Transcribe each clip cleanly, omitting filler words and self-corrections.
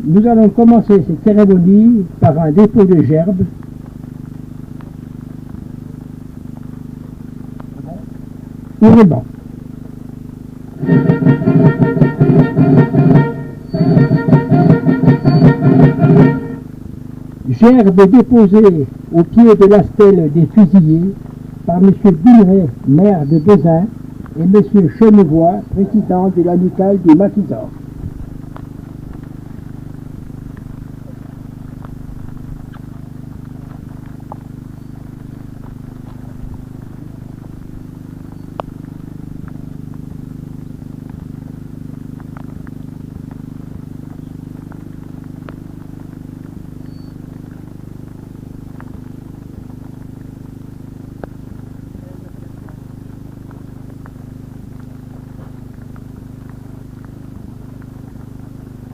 Nous allons commencer cette cérémonie par un dépôt de gerbes. Pour les bancs. Gerbes déposées au pied de la stèle des fusillés par M. Guilleret, maire de Bezins, et M. Chenevoix, président de l'amicale du Maquisard.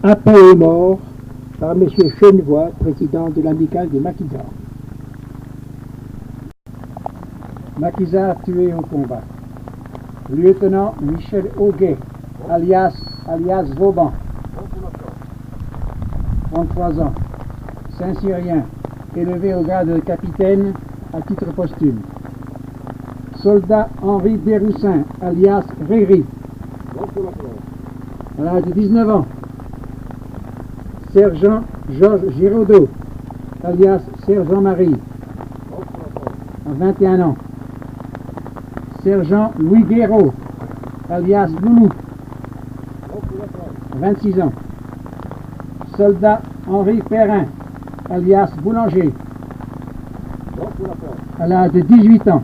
Appel aux morts par M. Chenevoix, président de l'amicale des Maquisards. Maquisard tué au combat. Lieutenant Michel Auguet, alias Vauban, 33 ans, Saint-Cyrien, élevé au grade de capitaine à titre posthume. Soldat Henri Desroussins, alias Réry, à l'âge de 19 ans. Sergent Georges Giraudot, alias Sergent Marie, à 21 ans. Sergent Louis Guéraud, alias Loulou, à 26 ans. Soldat Henri Perrin, alias Boulanger, à l'âge de 18 ans.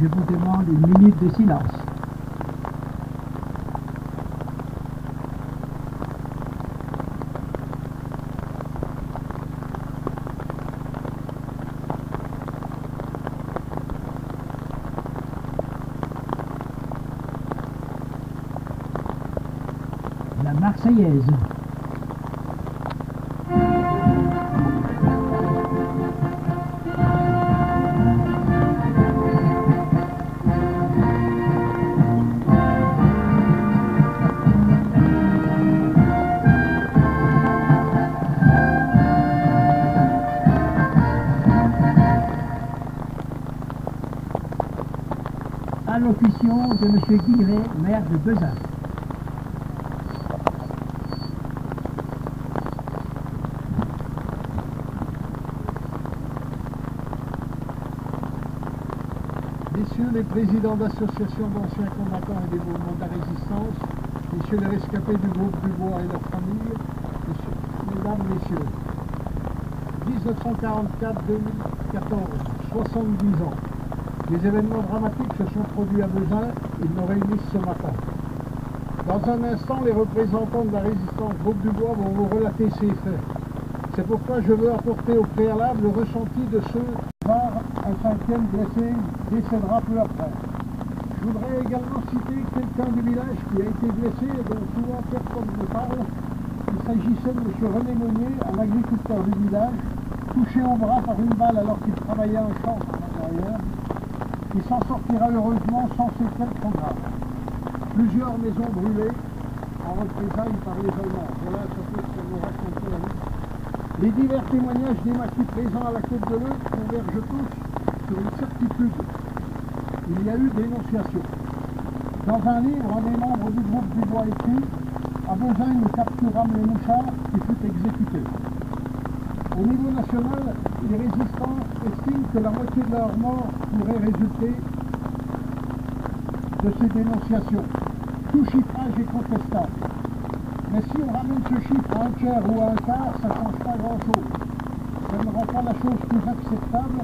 Je vous demande une minute de silence. La Marseillaise. Allocution de M. Guilleret, maire de Bezins. Messieurs les présidents d'associations d'anciens combattants et des mouvements de la résistance, messieurs les rescapés du groupe Dubois et leurs familles, mesdames, messieurs, 1944-2014, 70 ans. Des événements dramatiques se sont produits à Bezins et nous réunissent ce matin. Dans un instant, les représentants de la résistance Groupe Dubois vont vous relater ces faits. C'est pourquoi je veux apporter au préalable le ressenti de ceux par un cinquième blessé décédera peu après. Je voudrais également citer quelqu'un du village qui a été blessé et dont souvent personne ne parle. Il s'agissait de M. René Meunier, un agriculteur du village, touché au bras par une balle alors qu'il travaillait un champ à l'intérieur. Il s'en sortira heureusement sans séquelles trop graves. Plusieurs maisons brûlées en représailles par les Allemands. Voilà ce que ça nous raconte la vie. Les divers témoignages des maquis présents à la côte de l'Eu convergent tous sur une certitude. Il y a eu dénonciation. Dans un livre, un des membres du groupe Dubois écrit À Bezins, nous capturâmes les mouchards qui furent exécutés. Au niveau national, les résistants estiment que la moitié de leur mort pourrait résulter de ces dénonciations. Tout chiffrage est contestable. Mais si on ramène ce chiffre à un tiers ou à un quart, ça ne change pas grand-chose. Ça ne rend pas la chose plus acceptable,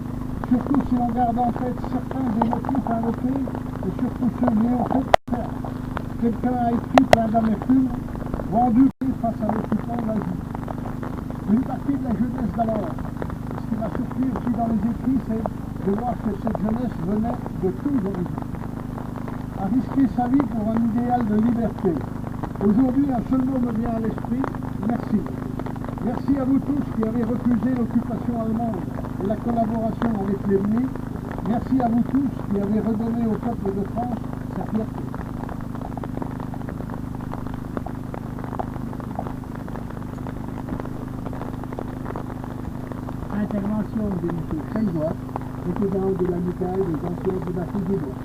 surtout si l'on garde en tête certains des motifs invoqués et surtout ceux liés au fait de faire. Quelqu'un a écrit plein d'amertume, vendu face à l'occupant nazi. Une partie de la jeunesse d'alors, ce qui m'a surpris aussi dans les écrits, c'est de voir que cette jeunesse venait de tous horizons. A risqué sa vie pour un idéal de liberté. Aujourd'hui, un seul mot me vient à l'esprit, merci. Merci à vous tous qui avez refusé l'occupation allemande et la collaboration avec l'ennemi. Merci à vous tous qui avez redonné au peuple de France sa fierté. Intervention de M. Chaibois, président de l'amicale des anciens du Maquis du Bois.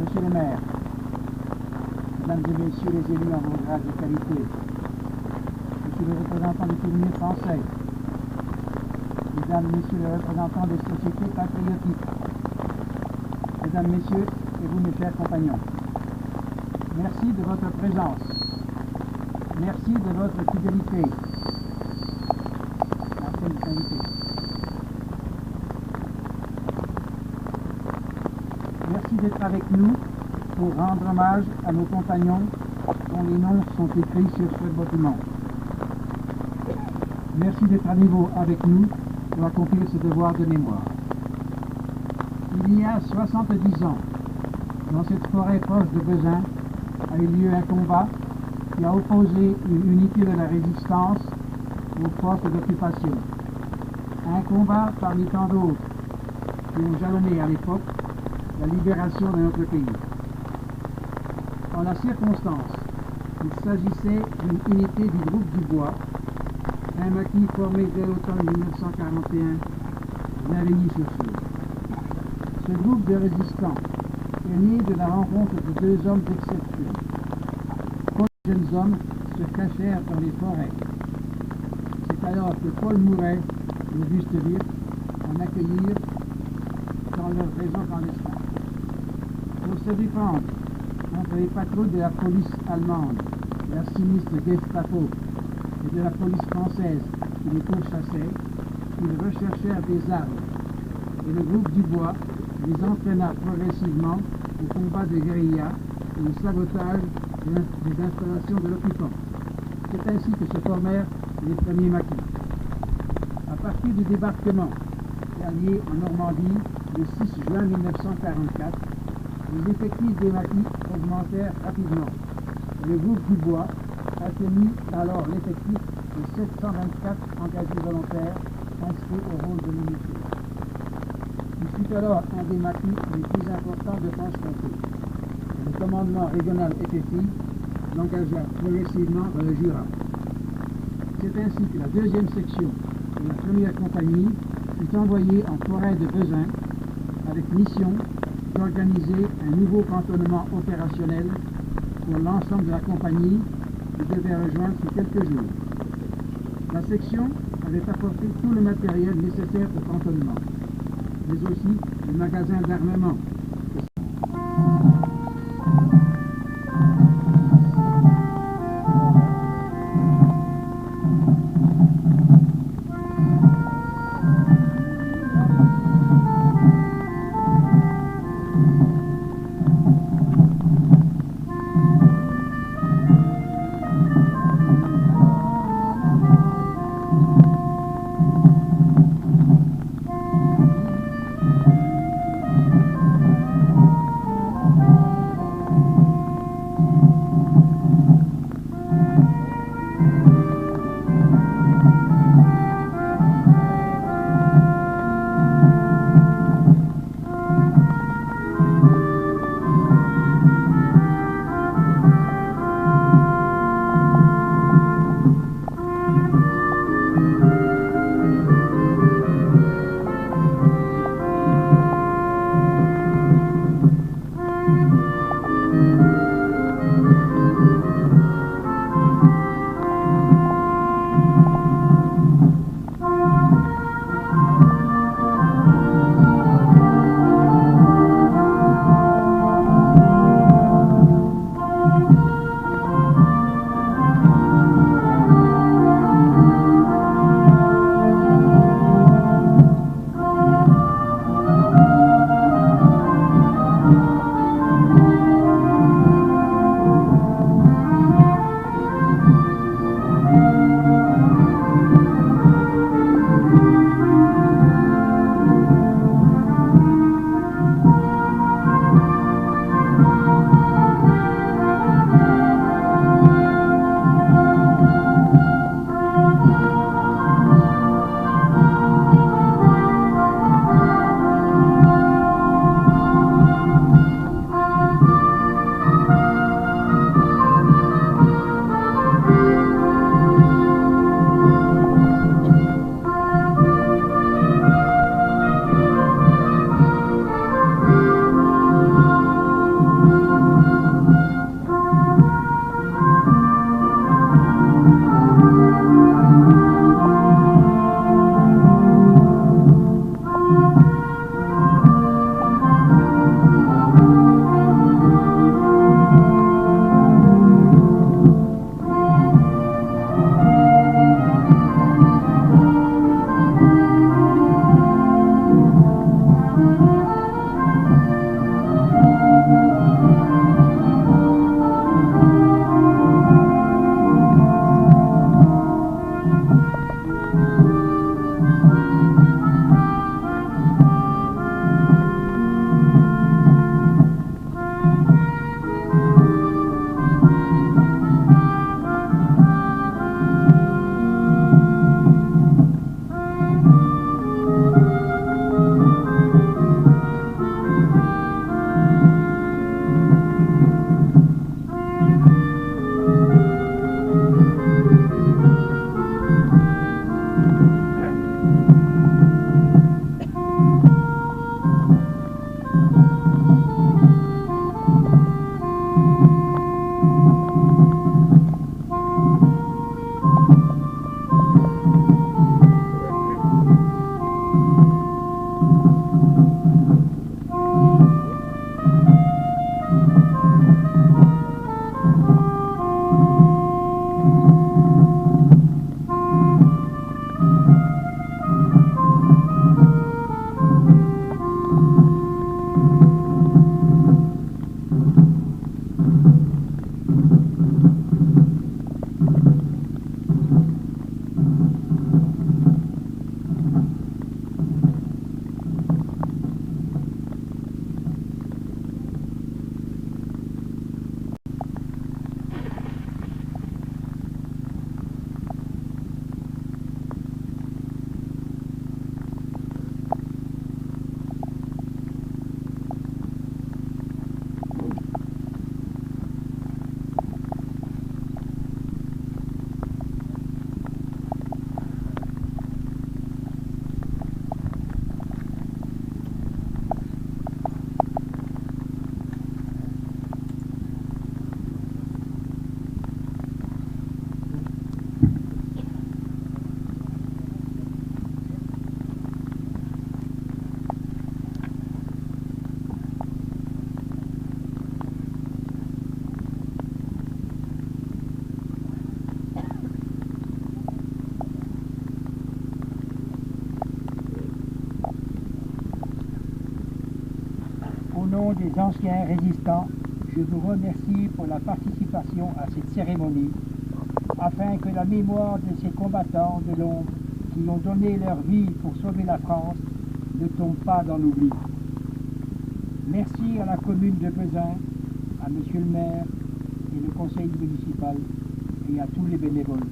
Monsieur le maire, mesdames et messieurs les élus en vos grades de qualité, monsieur le représentant des souvenirs français, mesdames, messieurs les représentants des sociétés patriotiques, mesdames, messieurs et vous mes chers compagnons, merci de votre présence, merci de votre fidélité. Merci d'être avec nous pour rendre hommage à nos compagnons dont les noms sont écrits sur ce document. Merci d'être à nouveau avec nous pour accomplir ce devoir de mémoire. Il y a 70 ans, dans cette forêt proche de Bezins, a eu lieu un combat qui a opposé une unité de la résistance aux forces d'occupation. Un combat parmi tant d'autres qui ont jalonné à l'époque la libération de notre pays. En la circonstance, il s'agissait d'une unité du groupe du Bois, un maquis formé dès l'automne 1941 d'Avigny-sur-Sioule. Ce groupe de résistants est né de la rencontre de deux hommes d'exception. Trois jeunes hommes se cachèrent dans les forêts. C'est alors que Paul Mouret et Auguste Wirth en accueillirent dans leur réseau clandestin. Pour se défendre contre les patrouilles de la police allemande, de la sinistre Gestapo et de la police française qui les pourchassaient, ils recherchèrent des armes et le groupe du Bois les entraîna progressivement au combat de guérilla et au sabotage des installations de l'occupant. C'est ainsi que se formèrent les premiers maquis. À partir du débarquement allié en Normandie le 6 juin 1944, les effectifs des maquis augmentèrent rapidement. Le groupe du Bois atteignit alors l'effectif de 724 engagés volontaires inscrits au rôle de militaires. Il fut alors un des maquis les plus importants de Franche-Comté. Le commandement régional FFI l'engagea progressivement dans le Jura. C'est ainsi que la deuxième section de la première compagnie fut envoyée en forêt de Bezins avec mission d'organiser un nouveau cantonnement opérationnel pour l'ensemble de la compagnie qui devait rejoindre sous quelques jours. La section avait apporté tout le matériel nécessaire au cantonnement, mais aussi le magasin d'armement. Au nom des anciens résistants, je vous remercie pour la participation à cette cérémonie, afin que la mémoire de ces combattants de l'ombre qui ont donné leur vie pour sauver la France ne tombe pas dans l'oubli. Merci à la commune de Vezins, à monsieur le maire et le conseil municipal et à tous les bénévoles.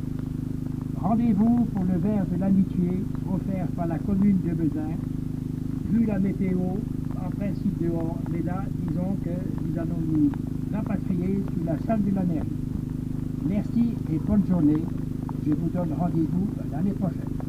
Rendez-vous pour le verre de l'amitié offert par la commune de Vezins. Vu la météo, en principe dehors, mais là, disons que nous allons nous rapatrier sous la salle de la mairie. Merci et bonne journée. Je vous donne rendez-vous l'année prochaine.